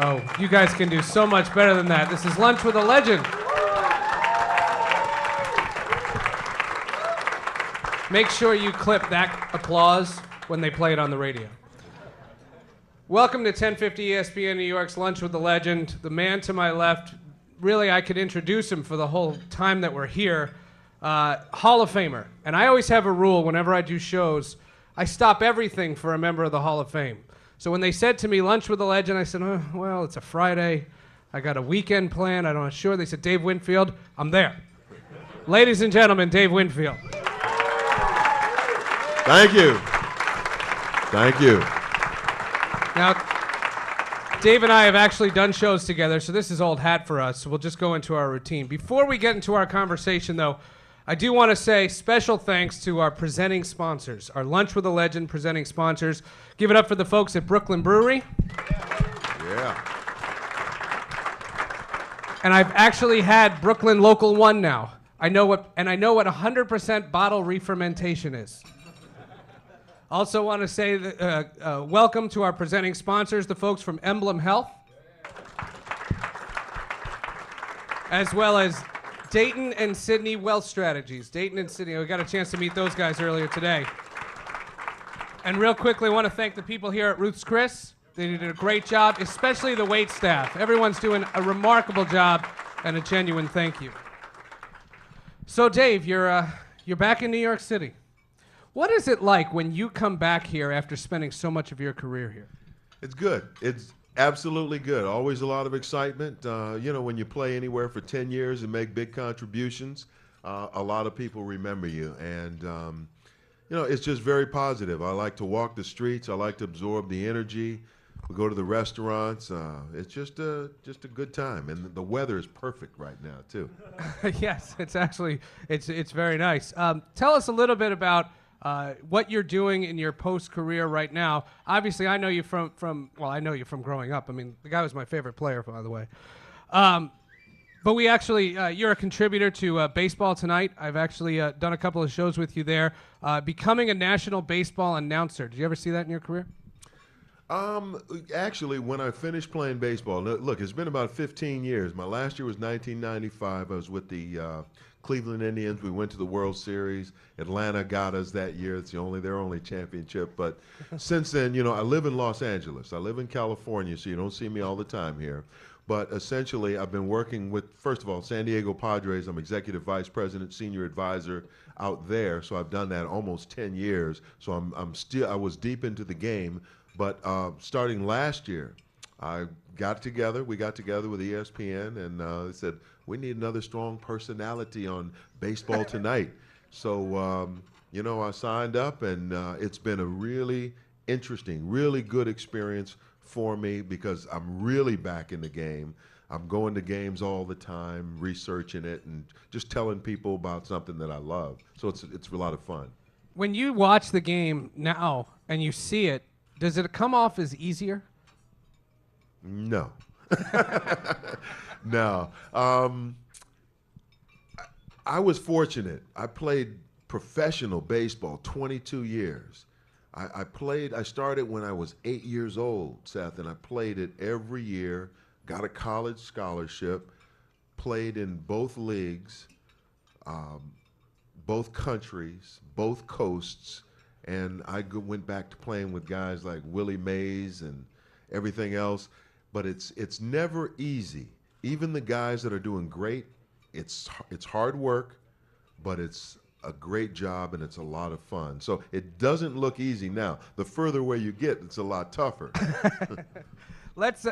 Oh, you guys can do so much better than that. This is Lunch with a Legend. Make sure you clip that applause when they play it on the radio. Welcome to 1050 ESPN New York's Lunch with the Legend. The man to my left, really I could introduce him for the whole time that we're here. Hall of Famer. And I always have a rule whenever I do shows, I stop everything for a member of the Hall of Fame. So when they said to me, Lunch with the Legend, I said, oh, well, it's a Friday. I got a weekend plan. I'm not sure. They said, Dave Winfield, I'm there. Ladies and gentlemen, Dave Winfield. Thank you. Thank you. Now, Dave and I have actually done shows together, so this is old hat for us. So we'll just go into our routine. Before we get into our conversation, though, I do want to say special thanks to our presenting sponsors, our Lunch with a Legend presenting sponsors. Give it up for the folks at Brooklyn Brewery. Yeah. And I've actually had Brooklyn Local 1 now. I know what 100% bottle re-fermentation is. Also want to say welcome to our presenting sponsors, the folks from Emblem Health, as well as Dayton and Sydney Wealth Strategies. Dayton and Sydney, we got a chance to meet those guys earlier today. And real quickly, I want to thank the people here at Ruth's Chris. They did a great job, especially the wait staff. Everyone's doing a remarkable job, and a genuine thank you. So, Dave, you're back in New York City. What is it like when you come back here after spending so much of your career here? It's good. It's absolutely good. Always a lot of excitement. When you play anywhere for 10 years and make big contributions, a lot of people remember you. And, it's just very positive. I like to walk the streets. I like to absorb the energy. We go to the restaurants. It's just a good time. And the weather is perfect right now, too. Yes, it's actually, it's very nice. Tell us a little bit about what you're doing in your post-career right now. Obviously, I know you I know you from growing up. I mean, the guy was my favorite player, by the way. But we actually, you're a contributor to Baseball Tonight. I've actually done a couple of shows with you there. Becoming a national baseball announcer. Did you ever see that in your career? Actually, when I finished playing baseball, look, it's been about 15 years. My last year was 1995. I was with the Cleveland Indians. We went to the World Series. Atlanta got us that year. It's their only championship. But since then, I live in Los Angeles. I live in California, so you don't see me all the time here. But essentially, I've been working with, first of all, San Diego Padres. I'm executive vice president, senior advisor out there. So I've done that almost 10 years. So I was deep into the game. But starting last year, we got together with ESPN, and they said, we need another strong personality on Baseball Tonight. So, I signed up, and it's been a really interesting, really good experience for me because I'm really back in the game. I'm going to games all the time, researching it, and just telling people about something that I love. So it's a lot of fun. When you watch the game now and you see it, does it come off as easier? No. No. I was fortunate. I played professional baseball 22 years. I started when I was 8 years old, Seth, and I played it every year, got a college scholarship, played in both leagues, both countries, both coasts, and I went back to playing with guys like Willie Mays and everything else. But it's never easy. Even the guys that are doing great, it's hard work, but it's a great job and it's a lot of fun. So it doesn't look easy now. The further away you get, it's a lot tougher. Let's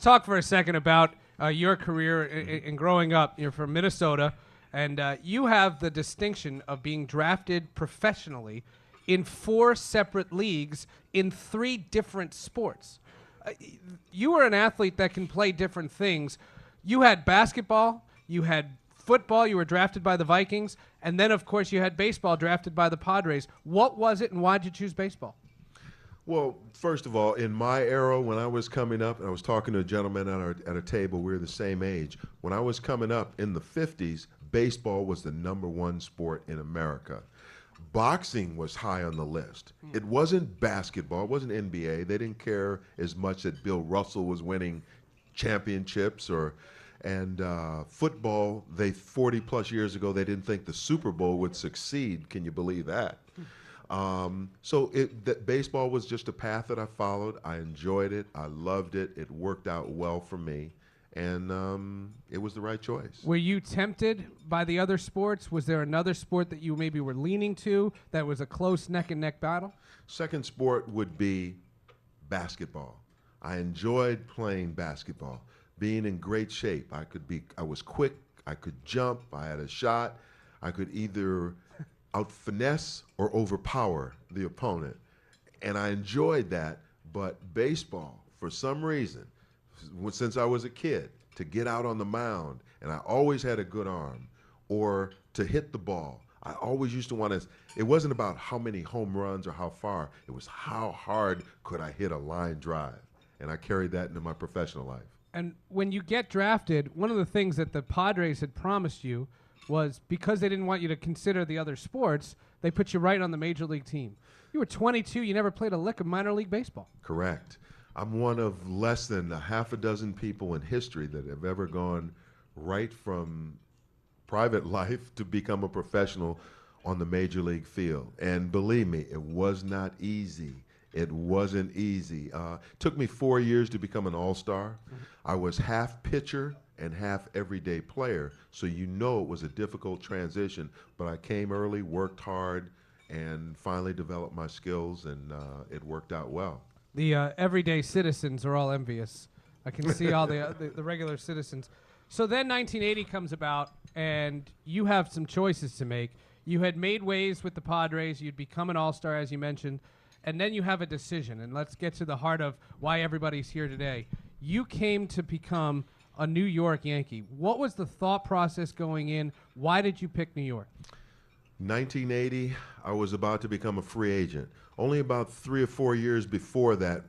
talk for a second about your career in growing up. You're from Minnesota, and you have the distinction of being drafted professionally in 4 separate leagues in 3 different sports. You were an athlete that can play different things. You had basketball, you had football, you were drafted by the Vikings, and then, of course, you had baseball drafted by the Padres. What was it, and why did you choose baseball? Well, first of all, in my era, when I was coming up, I was talking to a gentleman at a table. We were the same age. When I was coming up in the 50s, baseball was the #1 sport in America. Boxing was high on the list. It wasn't basketball. It wasn't NBA. They didn't care as much that Bill Russell was winning championships and football. 40 plus years ago, they didn't think the Super Bowl would succeed. Can you believe that? That baseball was just a path that I followed. I enjoyed it. I loved it. It worked out well for me. And it was the right choice. Were you tempted by the other sports? Was there another sport that you maybe were leaning to that was a close neck-and-neck battle? Second sport would be basketball. I enjoyed playing basketball, being in great shape. I was quick, I could jump, I had a shot. I could either out-finesse or overpower the opponent. And I enjoyed that, but baseball, for some reason, since I was a kid, to get out on the mound, and I always had a good arm, or to hit the ball. I always used to want to, it wasn't about how many home runs or how far, it was how hard could I hit a line drive. And I carried that into my professional life. And when you get drafted, one of the things that the Padres had promised you was because they didn't want you to consider the other sports, they put you right on the major league team. You were 22, you never played a lick of minor league baseball. Correct. I'm one of less than a half a dozen people in history that have ever gone right from private life to become a professional on the major league field. And believe me, it was not easy. It wasn't easy. It took me 4 years to become an all-star. I was half pitcher and half everyday player, so you know it was a difficult transition. But I came early, worked hard, and finally developed my skills, and it worked out well. The everyday citizens are all envious. I can see all the regular citizens. So then 1980 comes about, and you have some choices to make. You had made waves with the Padres. You'd become an all-star, as you mentioned. And then you have a decision, and let's get to the heart of why everybody's here today. You came to become a New York Yankee. What was the thought process going in? Why did you pick New York? 1980, I was about to become a free agent. Only about 3 or 4 years before that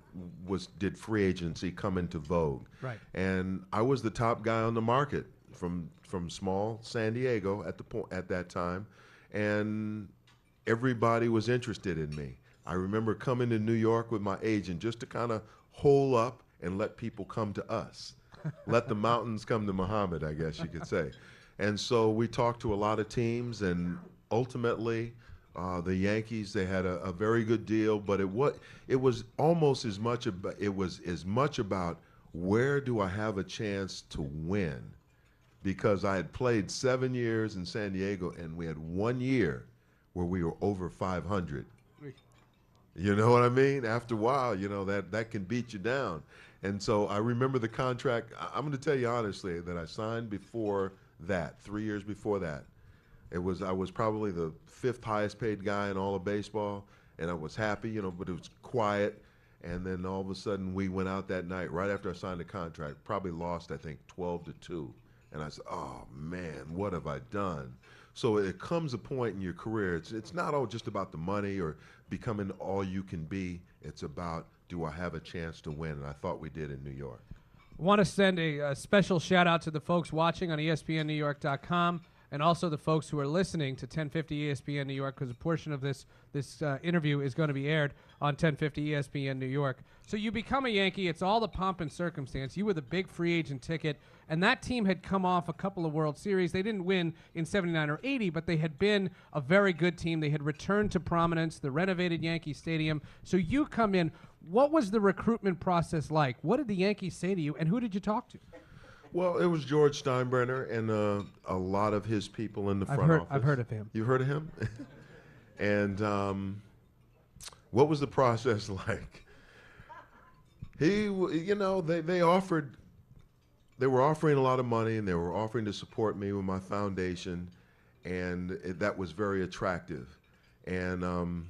did free agency come into vogue. Right. And I was the top guy on the market from small San Diego at that time, and everybody was interested in me. I remember coming to New York with my agent just to kind of hole up and let people come to us. Let the mountains come to Muhammad, I guess you could say. And so we talked to a lot of teams, and ultimately the Yankees, they had a very good deal, but it was almost as much about where do I have a chance to win, because I had played 7 years in San Diego, and we had 1 year where we were over 500. You know what I mean? After a while, you know, that can beat you down. And so I remember the contract. I'm going to tell you honestly that I signed before that, 3 years before that. I was probably the 5th highest paid guy in all of baseball, and I was happy, you know, but it was quiet. And then all of a sudden we went out that night right after I signed the contract, probably lost, I think, 12-2. And I said, oh, man, what have I done? So it comes a point in your career, it's not all just about the money or becoming all you can be. It's about, do I have a chance to win? And I thought we did in New York. I want to send a special shout out to the folks watching on ESPNNewYork.com and also the folks who are listening to 1050 ESPN New York, because a portion of this interview is going to be aired on 1050 ESPN New York. So you become a Yankee. It's all the pomp and circumstance. You were the big free agent ticket, and that team had come off a couple of World Series. They didn't win in 79 or 80, but they had been a very good team. They had returned to prominence, the renovated Yankee Stadium. So you come in. What was the recruitment process like? What did the Yankees say to you, and who did you talk to? Well, it was George Steinbrenner and a lot of his people in the front office. I've heard of him. You heard of him? And what was the process like? They were offering a lot of money, and they were offering to support me with my foundation, and that was very attractive. And among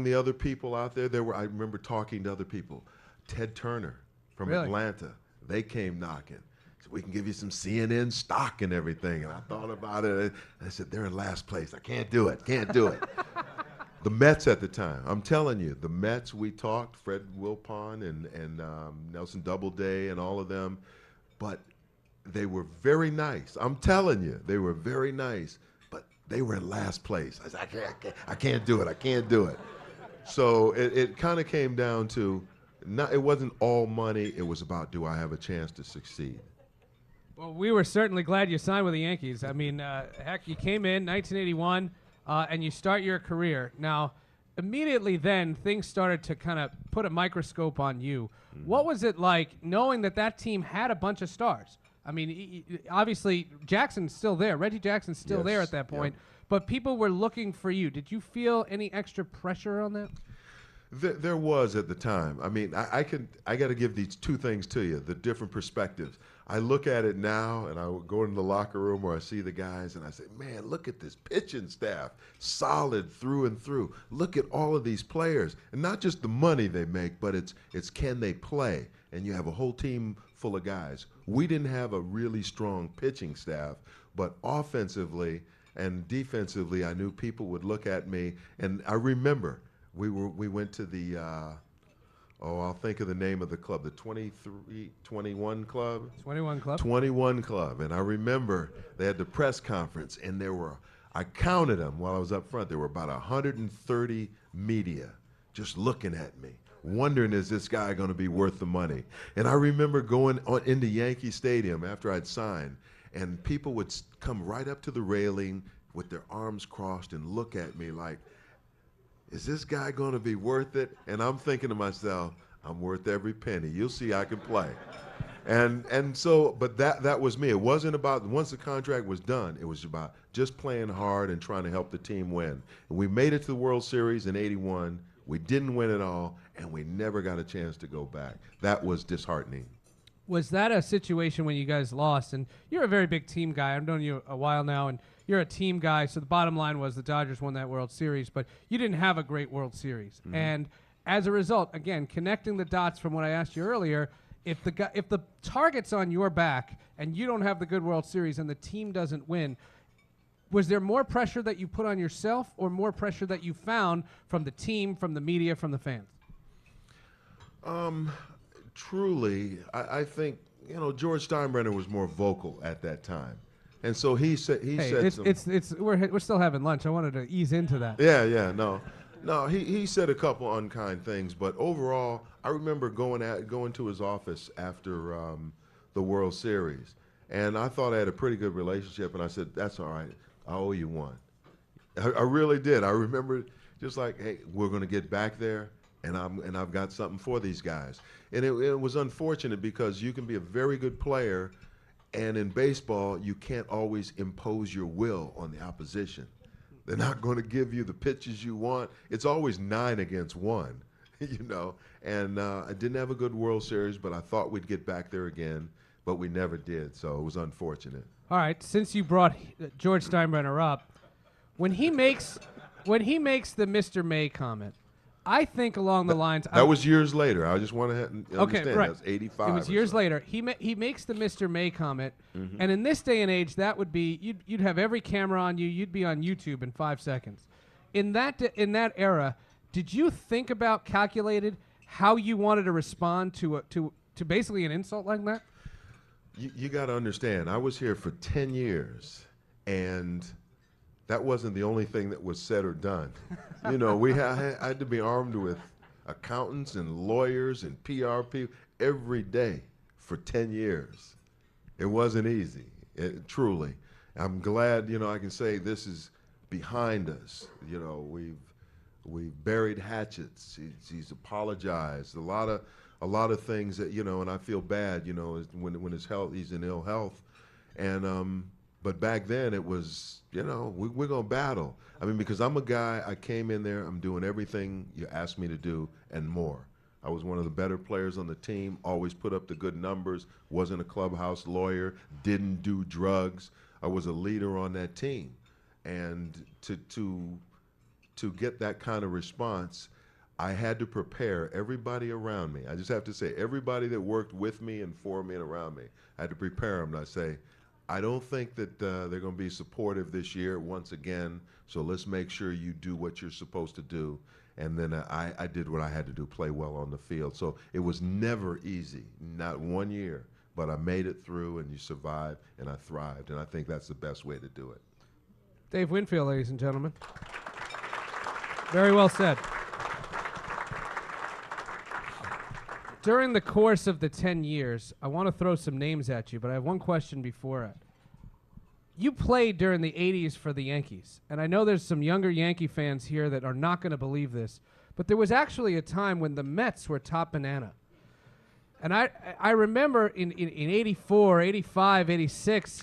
the other people out there, I remember talking to other people. Ted Turner from Atlanta. They came knocking. So we can give you some CNN stock and everything. And I thought about it. I said, they're in last place. I can't do it. The Mets at the time. I'm telling you, the Mets, we talked, Fred Wilpon and Nelson Doubleday and all of them. But they were very nice. I'm telling you, they were very nice. But they were in last place. I said, I can't do it. So it kind of came down to, it wasn't all money. It was about, do I have a chance to succeed? Well, we were certainly glad you signed with the Yankees. I mean, heck, you came in 1981, and you start your career. Now, immediately then, things started to kind of put a microscope on you. What was it like knowing that that team had a bunch of stars? I mean, obviously, Jackson's still there. Reggie Jackson's still there at that point. Yep. But people were looking for you. Did you feel any extra pressure on that? There was at the time. I mean, I got to give these two things to you, the different perspectives. I look at it now, and I would go into the locker room where I see the guys, and I say, man, look at this pitching staff, solid through and through. Look at all of these players, and not just the money they make, but it's can they play? And you have a whole team full of guys. We didn't have a really strong pitching staff, but offensively and defensively, I knew people would look at me, and I remember we went to the I'll think of the name of the club, the 21 Club. 21 Club. 21 Club, and I remember they had the press conference, and I counted them while I was up front. There were about 130 media just looking at me, wondering, is this guy going to be worth the money? And I remember going into Yankee Stadium after I'd signed, and people would come right up to the railing with their arms crossed and look at me like, is this guy going to be worth it? And I'm thinking to myself, I'm worth every penny. You'll see I can play. And so, but that was me. It wasn't about, once the contract was done, it was about just playing hard and trying to help the team win. And we made it to the World Series in '81. We didn't win it all, and we never got a chance to go back. That was disheartening. Was that a situation when you guys lost? And you're a very big team guy. I've known you a while now, and you're a team guy. So the bottom line was the Dodgers won that World Series, but you didn't have a great World Series. Mm-hmm. And as a result, again, connecting the dots from what I asked you earlier, if the target's on your back and you don't have the good World Series and the team doesn't win, was there more pressure that you put on yourself or more pressure that you found from the team, from the media, from the fans? Truly, I think, George Steinbrenner was more vocal at that time. And so he said we're still having lunch. I wanted to ease into that. Yeah, no, he said a couple unkind things, but overall, I remember going to his office after the World Series, and I thought I had a pretty good relationship, and I said, that's all right, I owe you one. I really did. I remember just like, hey, we're going to get back there, and I've got something for these guys. And it was unfortunate because you can be a very good player, and in baseball, you can't always impose your will on the opposition. They're not going to give you the pitches you want. It's always 9 against 1, And I didn't have a good World Series, but I thought we'd get back there again, but we never did, so it was unfortunate. All right, since you brought George Steinbrenner up, when he makes the Mr. May comment, I think along the lines. That was years later. I just want to understand. Okay, right. That's 85. It was years later. He makes the Mr. May comment, and in this day and age, that would be you'd have every camera on you. You'd be on YouTube in 5 seconds. In that era, did you think about calculated how you wanted to respond to basically an insult like that? You got to understand. I was here for 10 years, and that wasn't the only thing that was said or done. I had to be armed with accountants and lawyers and PR people every day for 10 years. It wasn't easy, truly. I'm glad, I can say this is behind us. We've buried hatchets. He's apologized. A lot of things that, and I feel bad, when his health, he's in ill health. And, but back then it was, we're going to battle. I mean, because I'm a guy, I came in there, I'm doing everything you asked me to do and more. I was one of the better players on the team, always put up the good numbers, wasn't a clubhouse lawyer, didn't do drugs. I was a leader on that team. And to get that kind of response, I had to prepare everybody around me. I just have to say, everybody that worked with me and for me and around me, I had to prepare them. And I say, I don't think that they're going to be supportive this year once again, so let's make sure you do what you're supposed to do. And then I did what I had to do, play well on the field. So it was never easy, not 1 year, but I made it through, and you survived, and I thrived, and I think that's the best way to do it. Dave Winfield, ladies and gentlemen. Very well said. During the course of the 10 years, I want to throw some names at you, but I have one question before it. You played during the 80s for the Yankees, and I know there's some younger Yankee fans here that are not going to believe this, but there was actually a time when the Mets were top banana. And I remember in 84, 85, 86,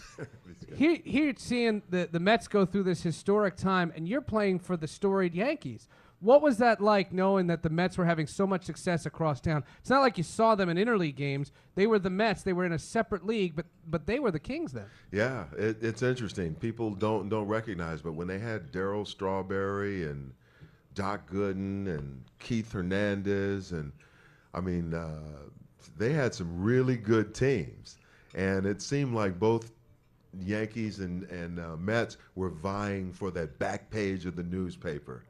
here seeing the Mets go through this historic time, and you're playing for the storied Yankees. What was that like, knowing that the Mets were having so much success across town? It's not like you saw them in interleague games. They were the Mets. They were in a separate league, but they were the Kings then. Yeah, it's interesting. People don't recognize, but when they had Darryl Strawberry and Doc Gooden and Keith Hernandez, and I mean, they had some really good teams, and it seemed like both Yankees and Mets were vying for that back page of the newspaper.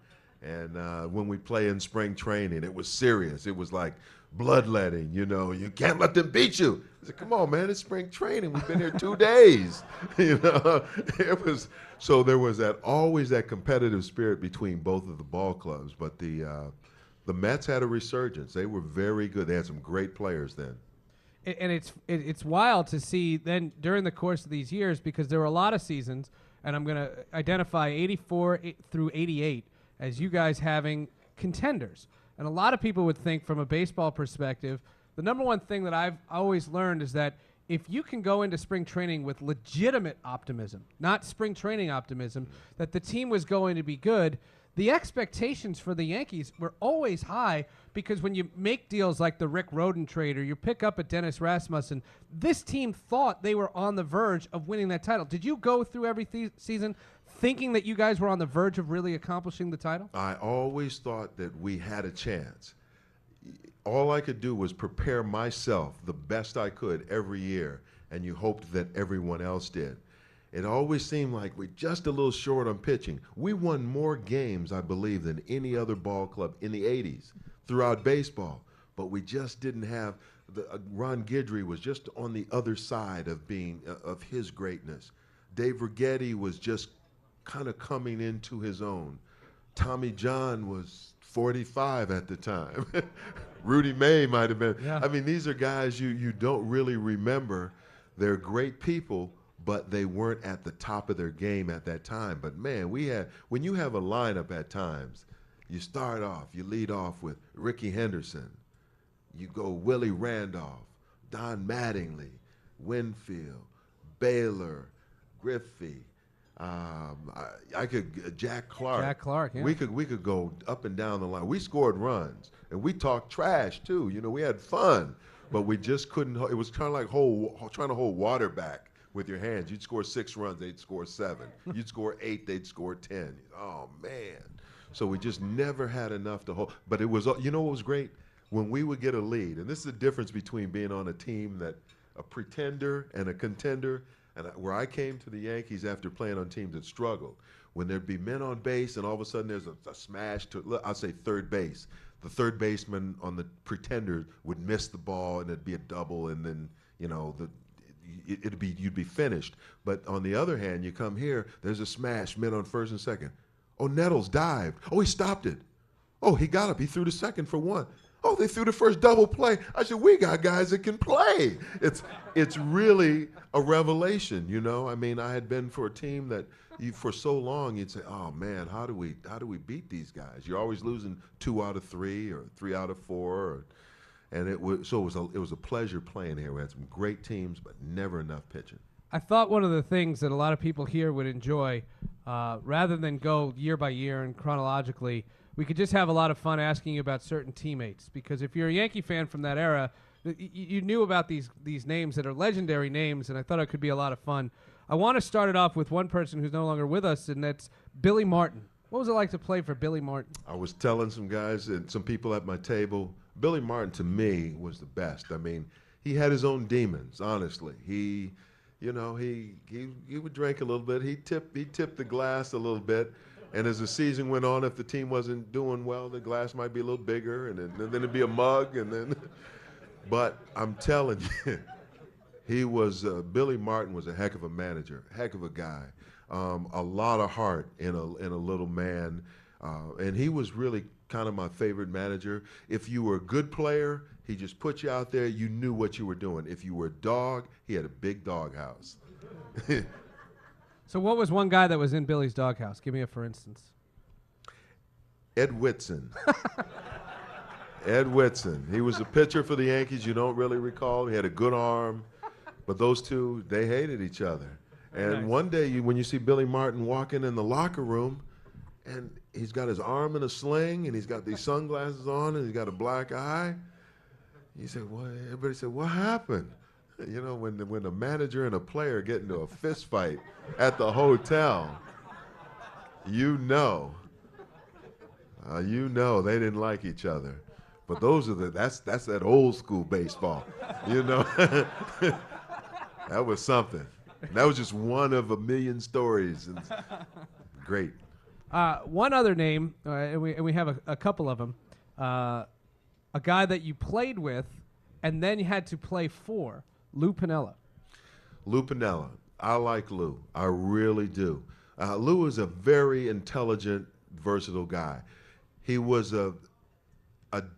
And when we play in spring training, it was serious. It was like bloodletting, you know. You can't let them beat you. I said, come on, man, it's spring training. We've been here 2 days. You know, it was so there was always that competitive spirit between both of the ball clubs. But the Mets had a resurgence. They were very good. They had some great players then. And it's wild to see then during the course of these years, because there were a lot of seasons, and I'm going to identify 84 through 88 as you guys having contenders. And a lot of people would think from a baseball perspective, the number one thing that I've always learned is that if you can go into spring training with legitimate optimism, not spring training optimism, that the team was going to be good, the expectations for the Yankees were always high, because when you make deals like the Rick Rhoden trade or you pick up a Dennis Rasmussen, this team thought they were on the verge of winning that title. Did you go through every season thinking that you guys were on the verge of really accomplishing the title? I always thought that we had a chance. All I could do was prepare myself the best I could every year, and you hoped that everyone else did. It always seemed like we're just a little short on pitching. We won more games, I believe, than any other ball club in the 80s throughout baseball, but we just didn't have Ron Guidry was just on the other side of being of his greatness. Dave Righetti was just kind of coming into his own. Tommy John was 45 at the time. Rudy May might have been. Yeah. I mean, these are guys you don't really remember. They're great people, but they weren't at the top of their game at that time. But man, when you have a lineup at times, you lead off with Ricky Henderson. You go Willie Randolph, Don Mattingly, Winfield, Baylor, Griffey, Jack Clark. Jack Clark, yeah. We could go up and down the line. We scored runs, and we talked trash too. You know, we had fun, but we just couldn't. It was kind of like trying to hold water back with your hands. You'd score 6 runs, they'd score 7. You'd score 8, they'd score 10. Oh man! So we just never had enough to hold. But it was, you know, what was great when we would get a lead, and this is the difference between being on a team a pretender and a contender. And where I came to the Yankees after playing on teams that struggled, when there'd be men on base and all of a sudden there's a smash to, I'll say third base. The third baseman on the pretender would miss the ball and it'd be a double, and then, you know, you'd be finished. But on the other hand, you come here, there's a smash, men on first and second. Oh, Nettles dived. Oh, he stopped it. Oh, he got up. He threw the second for 1. Oh, they threw the first double play. I said, we got guys that can play. It's really a revelation, you know. I mean, I had been for a team that for so long you'd say, oh man, how do we beat these guys? You're always losing 2 out of 3 or 3 out of 4, and it was a pleasure playing here. We had some great teams, but never enough pitching. I thought one of the things that a lot of people here would enjoy, rather than go year by year and chronologically, we could just have a lot of fun asking you about certain teammates, because if you're a Yankee fan from that era, you knew about these names that are legendary names, and I thought it could be a lot of fun. I want to start it off with one person who's no longer with us, and that's Billy Martin. What was it like to play for Billy Martin? I was telling some guys and some people at my table, Billy Martin to me was the best. I mean, he had his own demons, honestly. He would drink a little bit. He tipped the glass a little bit. And as the season went on, if the team wasn't doing well, the glass might be a little bigger, and then it'd be a mug, and then. But I'm telling you, Billy Martin was a heck of a manager, heck of a guy, a lot of heart in a little man, and he was really kind of my favorite manager. If you were a good player, he just put you out there. You knew what you were doing. If you were a dog, he had a big doghouse. So what was one guy that was in Billy's doghouse? Give me a for instance. Ed Whitson. Ed Whitson. He was a pitcher for the Yankees. You don't really recall. He had a good arm. But those two, they hated each other. And Nice. one day, when you see Billy Martin walking in the locker room, and he's got his arm in a sling, and he's got these sunglasses on, and he's got a black eye, you say, "What?" Everybody said, "What happened?" You know, when a manager and a player get into a fist fight at the hotel, you know they didn't like each other. But that's that old school baseball, you know. That was something. That was just one of a million stories. And great. One other name, and we have a couple of them. A guy that you played with, and then you had to play for, Lou Piniella. Lou Piniella. I like Lou. I really do. Lou is a very intelligent, versatile guy. He was a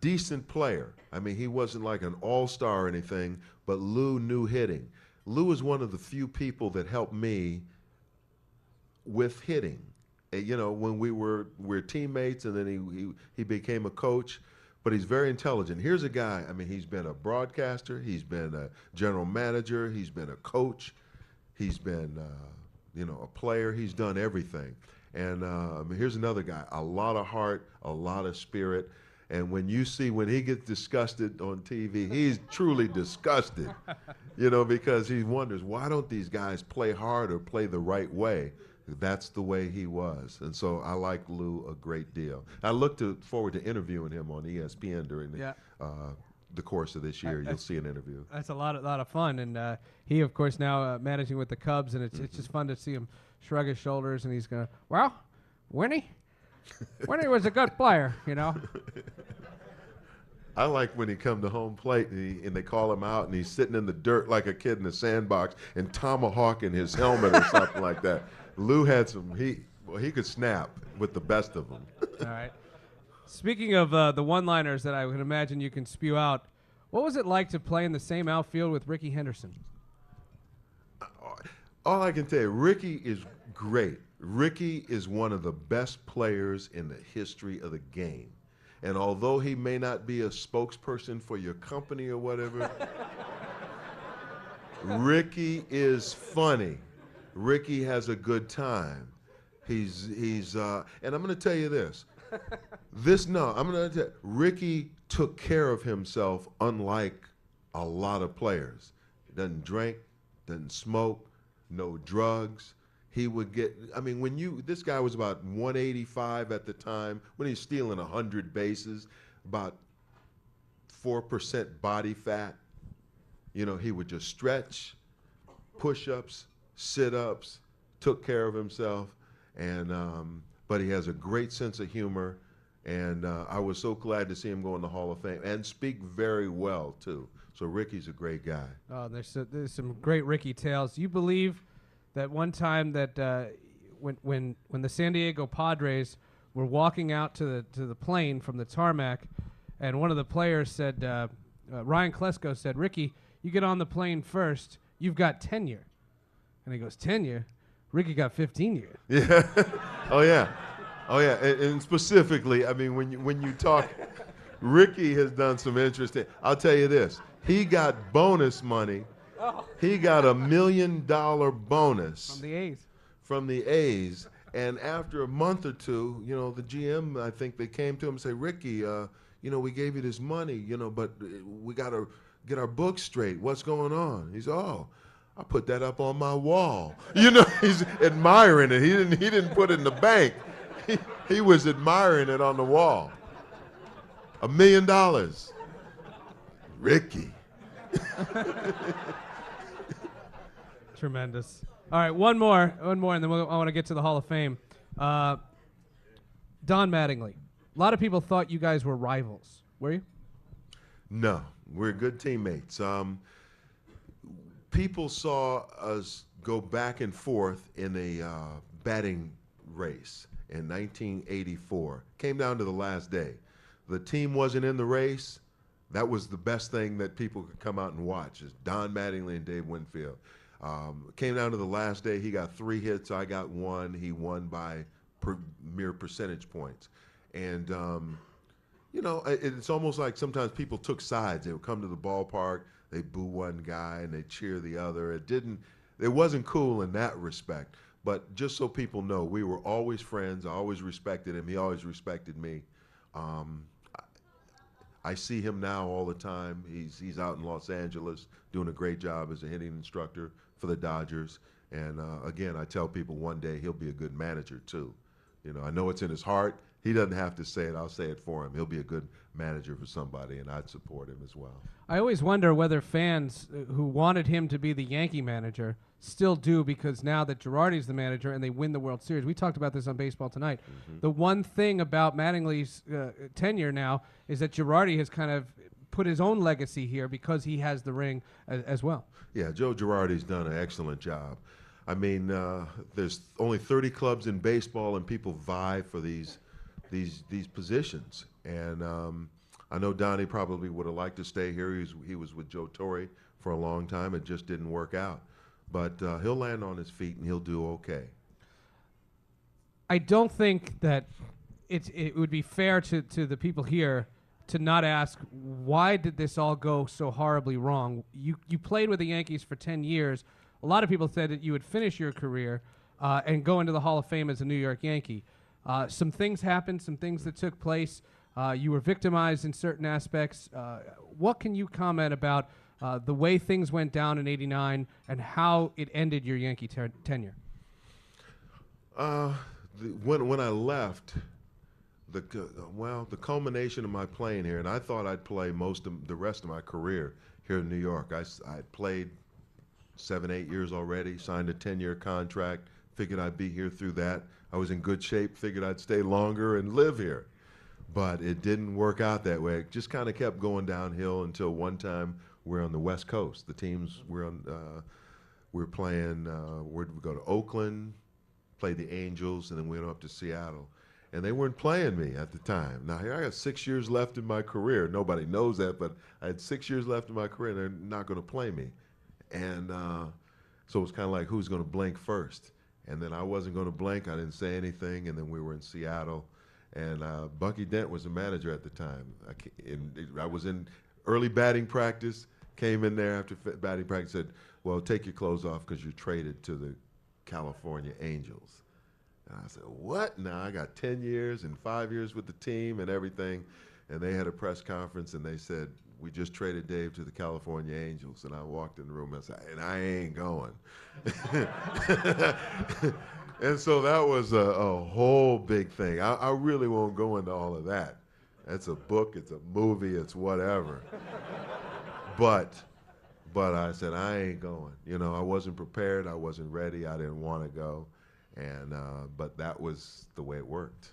decent player. I mean, he wasn't like an all-star or anything, but Lou knew hitting. Lou is one of the few people that helped me with hitting. You know, when we're teammates, and then he became a coach, but he's very intelligent. Here's a guy, I mean, he's been a broadcaster, he's been a general manager, he's been a coach, he's been, a player, he's done everything. And here's another guy, a lot of heart, a lot of spirit. And when he gets disgusted on TV, he's truly disgusted, because he wonders, why don't these guys play hard or play the right way? That's the way he was. And so I like Lou a great deal. I look forward to interviewing him on ESPN during the course of this year. You'll see an interview. That's a lot of fun. And he, of course, now managing with the Cubs, and it's just fun to see him shrug his shoulders, and he's going, well, Winnie was a good player, I like when he come to home plate and they call him out and he's sitting in the dirt like a kid in the sandbox and tomahawking his helmet or something like that. Lou had he could snap with the best of them. All right. Speaking of the one-liners that I would imagine you can spew out, what was it like to play in the same outfield with Rickey Henderson? All I can tell you, Rickey is great. Rickey is one of the best players in the history of the game. And although he may not be a spokesperson for your company or whatever, Rickey is funny. Rickey has a good time. And I'm going to tell you this. Rickey took care of himself unlike a lot of players. He doesn't drink, doesn't smoke, no drugs. He would this guy was about 185 at the time, when he was stealing 100 bases, about 4% body fat. He would just stretch, push-ups, sit-ups, took care of himself, but he has a great sense of humor, and I was so glad to see him go in the Hall of Fame and speak very well, too. So Rickey's a great guy. Oh, there's some great Rickey tales. You believe that one time that when the San Diego Padres were walking out to the plane from the tarmac, and one of the players said, Ryan Klesko said, "Rickey, you get on the plane first. You've got tenure." And he goes, "Tenure?" Rickey got 15 years. Yeah. Oh yeah. And specifically, I mean, when you talk, Rickey has done some interesting. I'll tell you this: he got bonus money. He got $1 million bonus from the A's, and after a month or two, the GM, I think they came to him and say, "Rickey, we gave you this money, but we got to get our books straight. What's going on?" He said, "Oh, I put that up on my wall." He's admiring it. He didn't put it in the bank. He was admiring it on the wall. $1 million, Rickey. Tremendous. All right, one more, and then I want to get to the Hall of Fame. Don Mattingly. A lot of people thought you guys were rivals. Were you? No, we're good teammates. People saw us go back and forth in a batting race, in 1984. Came down to the last day. The team wasn't in the race. That was the best thing that people could come out and watch, is Don Mattingly and Dave Winfield. Came down to the last day. He got 3 hits. I got 1. He won by mere percentage points. And, it's almost like sometimes people took sides. They would come to the ballpark, they boo one guy, and they cheer the other. It wasn't cool in that respect. But just so people know, we were always friends. I always respected him. He always respected me. I see him now all the time. He's out in Los Angeles doing a great job as a hitting instructor for the Dodgers. And again, I tell people one day he'll be a good manager too. I know it's in his heart. He doesn't have to say it. I'll say it for him. He'll be a good manager for somebody, and I'd support him as well. I always wonder whether fans who wanted him to be the Yankee manager still do, because now that Girardi's the manager and they win the World Series. We talked about this on Baseball Tonight. Mm-hmm. The one thing about Mattingly's tenure now is that Girardi has kind of put his own legacy here because he has the ring as well. Yeah, Joe Girardi's done an excellent job. I mean, there's only 30 clubs in baseball, and people vie for these positions. And I know Donnie probably would have liked to stay here. He was with Joe Torre for a long time. It just didn't work out. But he'll land on his feet, and he'll do okay. I don't think that it would be fair to the people here to not ask, why did this all go so horribly wrong? You played with the Yankees for 10 years. A lot of people said that you would finish your career and go into the Hall of Fame as a New York Yankee. Some things happened, some things that took place. You were victimized in certain aspects. What can you comment about the way things went down in '89 and how it ended your Yankee tenure? When I left, the culmination of my playing here, and I thought I'd play most of the rest of my career here in New York. I played 7-8 years already, signed a 10-year contract, figured I'd be here through that. I was in good shape, figured I'd stay longer and live here. But it didn't work out that way. It just kind of kept going downhill until one time we're on the West Coast. The teams we're playing, where'd we go to Oakland, played the Angels, and then we went up to Seattle. And they weren't playing me at the time. Now, here I got 6 years left in my career. Nobody knows that, but I had 6 years left in my career, and they're not going to play me. And so it was kind of like, who's going to blink first? And then I wasn't going to blink. I didn't say anything. And then we were in Seattle. And Bucky Dent was the manager at the time. I was in early batting practice, came in there after batting practice, said, well, take your clothes off because you're traded to the California Angels. And I said, what? Now I got 10 years and 5 years with the team and everything. And they had a press conference, and they said, we just traded Dave to the California Angels. And I walked in the room and I said, and I ain't going. And so that was a whole big thing. I really won't go into all of that. It's a book, it's a movie, it's whatever. But I said, I ain't going. I wasn't prepared, I wasn't ready, I didn't want to go. And but that was the way it worked.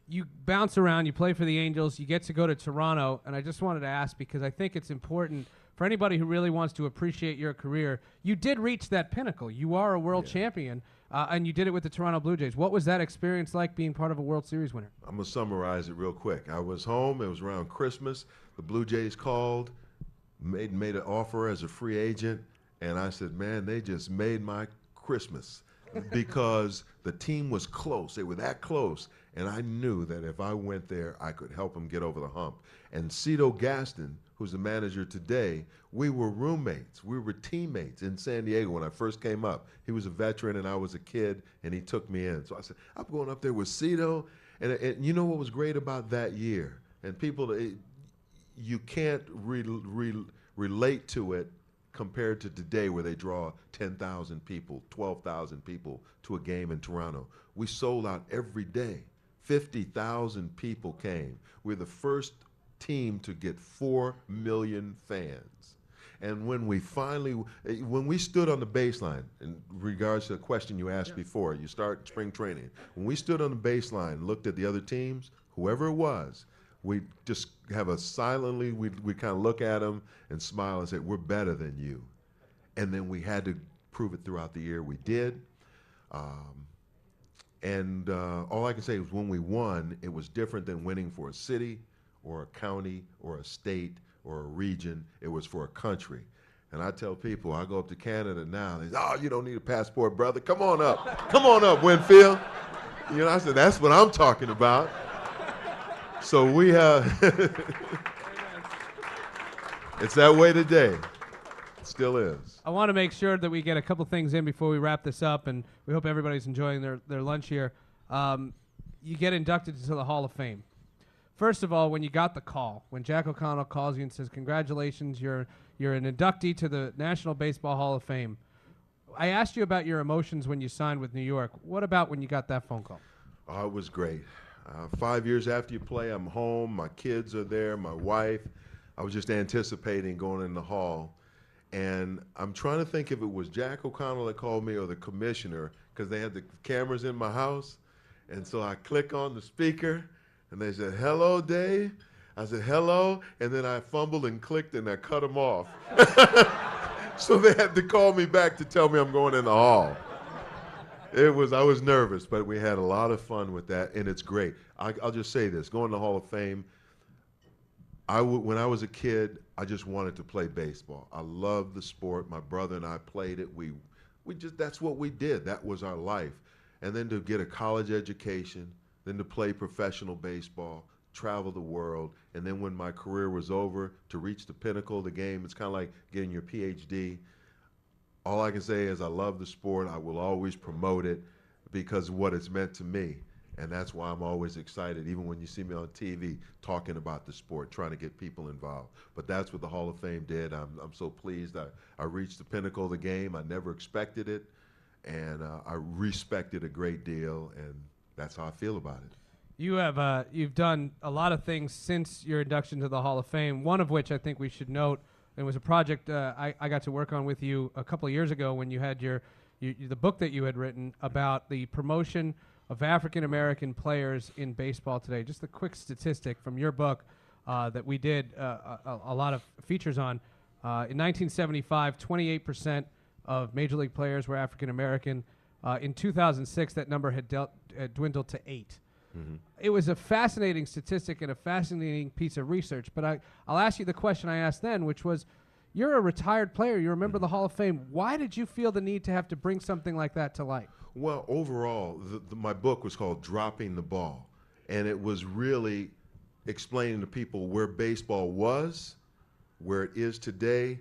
You bounce around, you play for the Angels, you get to go to Toronto, and I just wanted to ask, because I think it's important for anybody who really wants to appreciate your career. You did reach that pinnacle. You are a world champion, and you did it with the Toronto Blue Jays. What was that experience like, being part of a World Series winner? I'm going to summarize it real quick. I was home. It was around Christmas. The Blue Jays called, made an offer as a free agent, and I said, man, they just made my Christmas. Because the team was close. They were that close. And I knew that if I went there, I could help them get over the hump. And Cito Gaston, who's the manager today, we were roommates. We were teammates in San Diego when I first came up. He was a veteran and I was a kid, and he took me in. So I said, I'm going up there with Cito. And you know what was great about that year? And people, you can't relate to it compared to today, where they draw 10,000 people, 12,000 people to a game in Toronto. We sold out every day. 50,000 people came. We're the first team to get 4 million fans. And when we stood on the baseline, in regards to the question you asked before, you start spring training. When we stood on the baseline, looked at the other teams, whoever it was, we just have we kind of look at them and smile and say, we're better than you. And then we had to prove it throughout the year. We did. And all I can say is when we won, it was different than winning for a city or a county or a state or a region. It was for a country. And I tell people, I go up to Canada now, they say, oh, you don't need a passport, brother. Come on up. Come on up, Winfield. You know, I said, that's what I'm talking about. So we it's that way today. It still is. I want to make sure that we get a couple things in before we wrap this up, and we hope everybody's enjoying their lunch here. You get inducted into the Hall of Fame. First of all, when you got the call, when Jack O'Connell calls you and says, congratulations, you're an inductee to the National Baseball Hall of Fame. I asked you about your emotions when you signed with New York. What about when you got that phone call? Oh, it was great. 5 years after you play, I'm home. My kids are there, my wife. I was just anticipating going in the hall. And I'm trying to think if it was Jack O'Connell that called me or the commissioner, because they had the cameras in my house. And so I click on the speaker, and they said, hello, Dave. I said, hello. And then I fumbled and clicked, and I cut them off. So they had to call me back to tell me I'm going in the hall. I was nervous, but we had a lot of fun with that, and it's great. I'll just say this, going to the Hall of Fame, when I was a kid, I just wanted to play baseball. I loved the sport. My brother and I played it. That's what we did. That was our life. And then to get a college education, then to play professional baseball, travel the world, and then when my career was over, to reach the pinnacle of the game, it's kind of like getting your PhD. All I can say is I love the sport. I will always promote it because of what it's meant to me. And that's why I'm always excited, even when you see me on TV talking about the sport, trying to get people involved. But that's what the Hall of Fame did. I'm so pleased. I reached the pinnacle of the game. I never expected it, and I respect it a great deal, and that's how I feel about it. You've done a lot of things since your induction to the Hall of Fame, one of which I think we should note. It was a project I got to work on with you a couple of years ago when you had the book that you had written about the promotion of African-American players in baseball today. Just a quick statistic from your book that we did a lot of features on. In 1975, 28% of Major League players were African-American. In 2006, that number had dwindled to 8%. Mm-hmm. It was a fascinating statistic and a fascinating piece of research, but I'll ask you the question I asked then, which was, you're a retired player, you're a member of the Hall of Fame. Why did you feel the need to have to bring something like that to light? Well, overall, my book was called Dropping the Ball, and it was really explaining to people where baseball was, where it is today,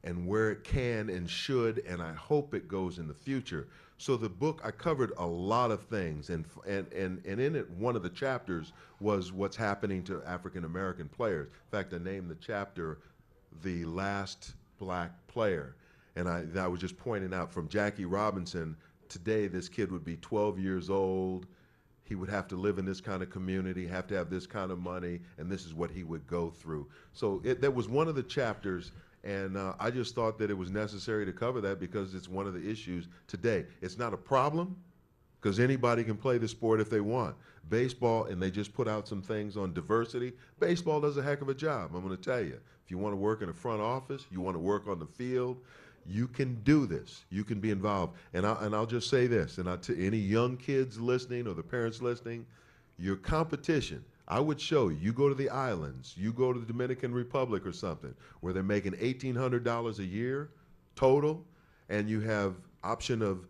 and where it can and should, and I hope it goes in the future. So the book, I covered a lot of things, and in it, one of the chapters was what's happening to African-American players. In fact, I named the chapter The Last Black Player. And I was just pointing out from Jackie Robinson, today this kid would be 12 years old, he would have to live in this kind of community, have to have this kind of money, and this is what he would go through. So that was one of the chapters. And I just thought that it was necessary to cover that because it's one of the issues today. It's not a problem because anybody can play the sport if they want. Baseball, and they just put out some things on diversity. Baseball does a heck of a job, I'm going to tell you. If you want to work in a front office, you want to work on the field, you can do this. You can be involved. And I'll just say this, and to any young kids listening or the parents listening, your competition, I would show you. You go to the islands, you go to the Dominican Republic or something, where they're making $1,800 a year total, and you have option of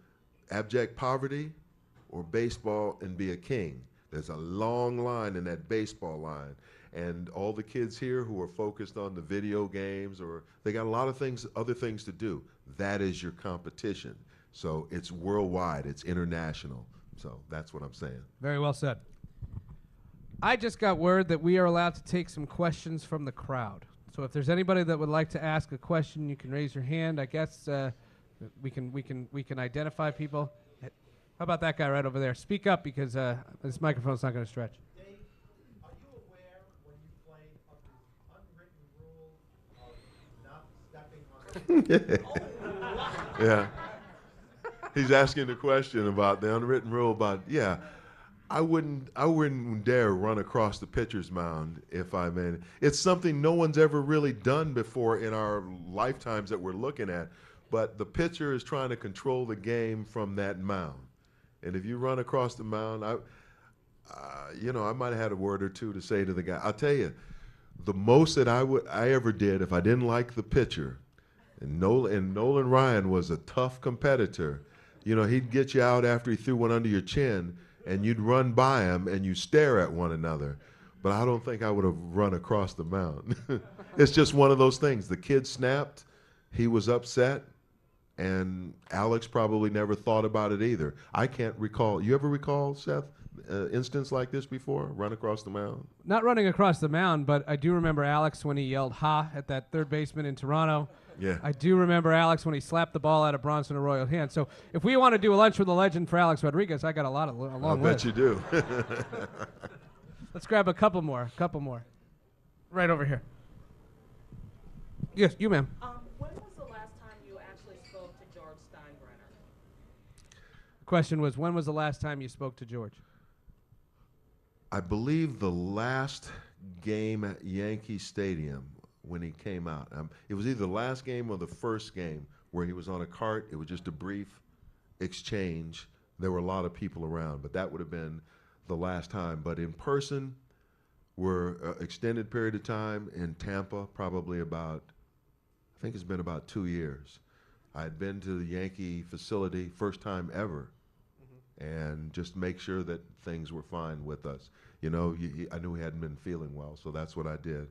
abject poverty or baseball and be a king. There's a long line in that baseball line. And all the kids here who are focused on the video games, or they got a lot of things, other things to do, that is your competition. So it's worldwide, it's international. So that's what I'm saying. Very well said. I just got word that we are allowed to take some questions from the crowd. So if there's anybody that would like to ask a question, you can raise your hand. I guess we can identify people. How about that guy right over there? Speak up because this microphone's not going to stretch. Dave, are you aware when you played of the unwritten rule of not stepping on Yeah. He's asking the question about the unwritten rule about, yeah. I wouldn't dare run across the pitcher's mound if I'm in. It's something no one's ever really done before in our lifetimes that we're looking at. But the pitcher is trying to control the game from that mound. And if you run across the mound, I might have had a word or two to say to the guy. I'll tell you, the most that I ever did, if I didn't like the pitcher, and Nolan Ryan was a tough competitor. He'd get you out after he threw one under your chin, and you'd run by him and you stare at one another. But I don't think I would have run across the mound. It's just one of those things. The kid snapped, he was upset, and Alex probably never thought about it either. I can't recall. You ever recall, Seth, instance like this before? Run across the mound? Not running across the mound, but I do remember Alex when he yelled "ha" at that third baseman in Toronto. Yeah. I do remember Alex when he slapped the ball out of Bronson Arroyo's hand. So if we want to do a lunch with a legend for Alex Rodriguez, I got a long list. I bet you do. Let's grab a couple more. Right over here. Yes, you, ma'am. When was the last time you actually spoke to George Steinbrenner? The question was, when was the last time you spoke to George? I believe the last game at Yankee Stadium when he came out. It was either the last game or the first game where he was on a cart. It was just a brief exchange. There were a lot of people around, but that would have been the last time. But in person, we're extended period of time in Tampa, probably about, I think it's been about 2 years. I had been to the Yankee facility, first time ever, and just make sure that things were fine with us. I knew he hadn't been feeling well, so that's what I did.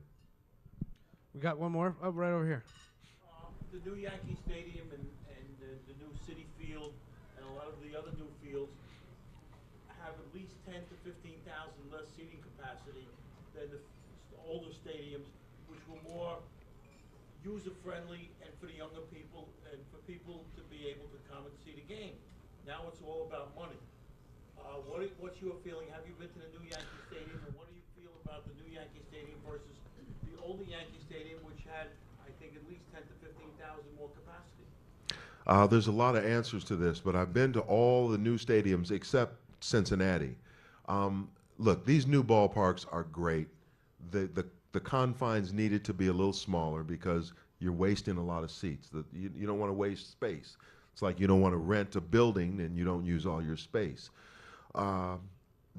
We got one more. Oh, right over here. The new Yankee Stadium and the new City Field and a lot of the other new fields have at least 10 to 15,000 less seating capacity than the older stadiums, which were more user-friendly and for the younger people and for people to be able to come and see the game. Now it's all about money. What's your feeling? Have you been to the new Yankee Stadium, and what do you feel about the new Yankee Stadium versus the older Yankee Stadium, which had, I think, at least 10 to 15,000 more capacity? There's a lot of answers to this, but I've been to all the new stadiums except Cincinnati. Look, these new ballparks are great. The confines needed to be a little smaller because you're wasting a lot of seats. You don't want to waste space. It's like you don't want to rent a building and you don't use all your space.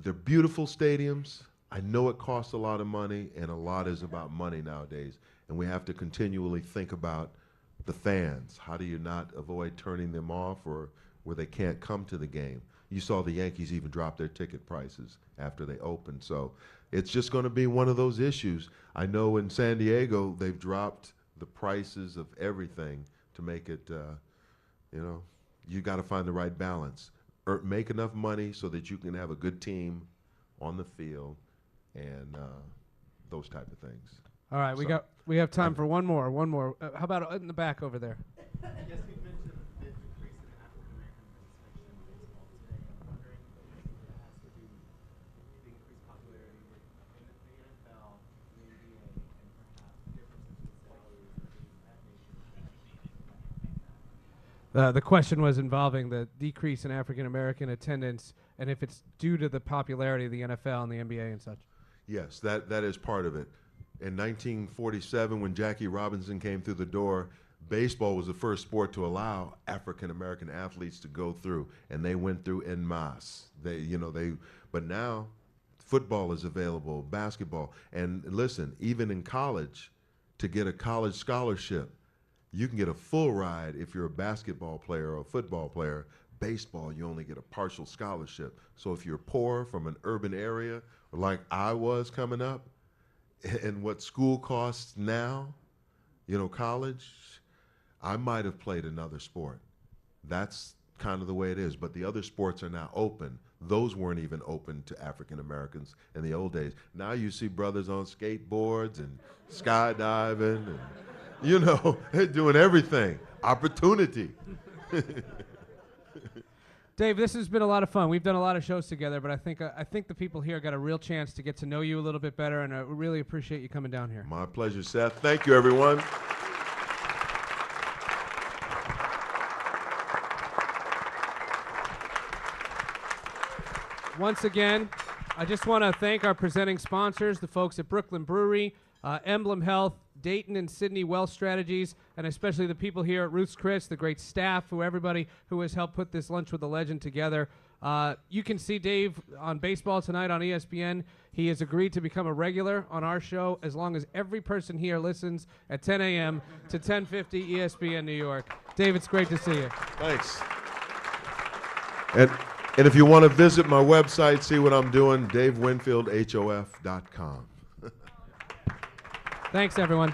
They're beautiful stadiums. I know it costs a lot of money, and a lot is about money nowadays. And we have to continually think about the fans. How do you not avoid turning them off or where they can't come to the game? You saw the Yankees even drop their ticket prices after they opened. So it's just going to be one of those issues. I know in San Diego, they've dropped the prices of everything to make it, you got to find the right balance. Make enough money so that you can have a good team on the field and those type of things. All right, we have time for one more. How about in the back over there? Yes, you mentioned the decrease in African American participation in baseball today. I'm wondering if it has to do with the increased popularity within the NFL, the NBA, and perhaps differences in salaries and things of that nature. The question was involving the decrease in African American attendance and if it's due to the popularity of the NFL and the NBA and such. Yes, that is part of it. In 1947, when Jackie Robinson came through the door, baseball was the first sport to allow African American athletes to go through, and they went through en masse. But now football is available, basketball, and listen, even in college, to get a college scholarship, you can get a full ride if you're a basketball player or a football player. Baseball, you only get a partial scholarship. So if you're poor from an urban area, like I was coming up, and what school costs now, college, I might have played another sport. That's kind of the way it is. But the other sports are now open. Those weren't even open to African Americans in the old days. Now you see brothers on skateboards and skydiving and, they're doing everything. Opportunity. Dave, this has been a lot of fun. We've done a lot of shows together, but I think the people here got a real chance to get to know you a little bit better, and I really appreciate you coming down here. My pleasure, Seth. Thank you, everyone. Once again, I just want to thank our presenting sponsors, the folks at Brooklyn Brewery, Emblem Health, Dayton and Sydney Wealth Strategies, and especially the people here at Ruth's Chris, the great staff, everybody who has helped put this Lunch with a Legend together. You can see Dave on Baseball Tonight on ESPN. He has agreed to become a regular on our show as long as every person here listens at 10 a.m. to 1050 ESPN New York. Dave, it's great to see you. Thanks. And if you want to visit my website, see what I'm doing, DaveWinfieldHof.com. Thanks, everyone.